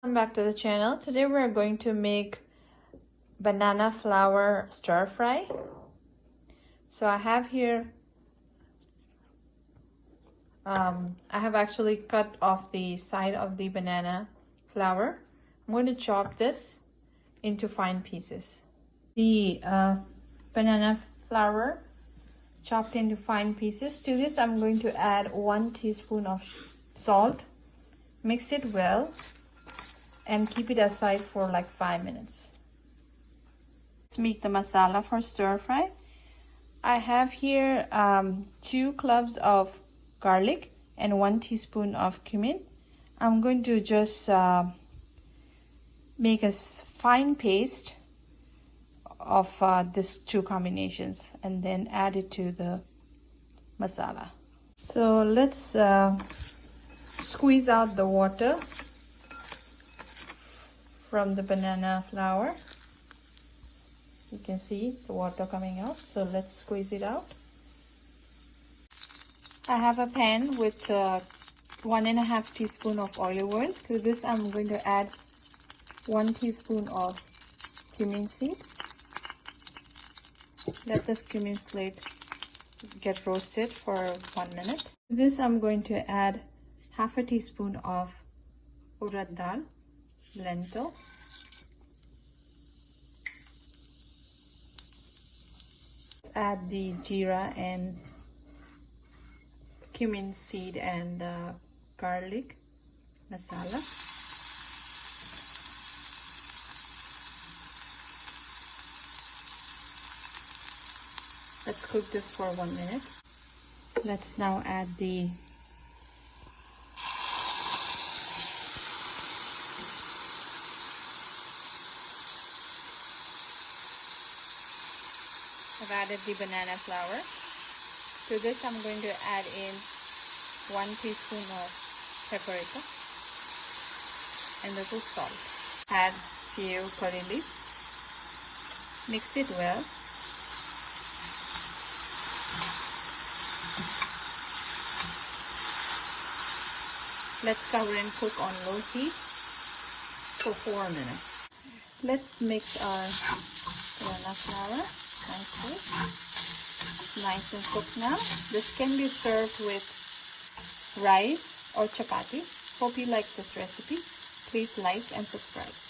Welcome back to the channel. Today we're going to make banana flour stir fry. So I have here I have actually cut off the side of the banana flour. I'm going to chop this into fine pieces. The banana flour chopped into fine pieces. To this I'm going to add 1 teaspoon of salt. Mix it well and keep it aside for like 5 minutes. Let's make the masala for stir fry. I have here 2 cloves of garlic and 1 teaspoon of cumin. I'm going to just make a fine paste of these 2 combinations and then add it to the masala. So let's squeeze out the water from the banana flour. You can see the water coming out, so let's squeeze it out. I have a pan with 1.5 teaspoon of olive oil. To this I'm going to add 1 teaspoon of cumin seed. Let this cumin seed get roasted for 1 minute. To this I'm going to add half a teaspoon of urad dal, lentil. Add the jeera and cumin seed and garlic masala. Let's cook this for 1 minute. Let's now add the I've added the banana flour. To this I'm going to add in 1 teaspoon of paprika and a little salt. Add few curry leaves. Mix it well. Let's cover and cook on low heat for 4 minutes. Let's mix our banana flour nicely. Nice and cooked now. This can be served with rice or chapati. Hope you like this recipe. Please like and subscribe.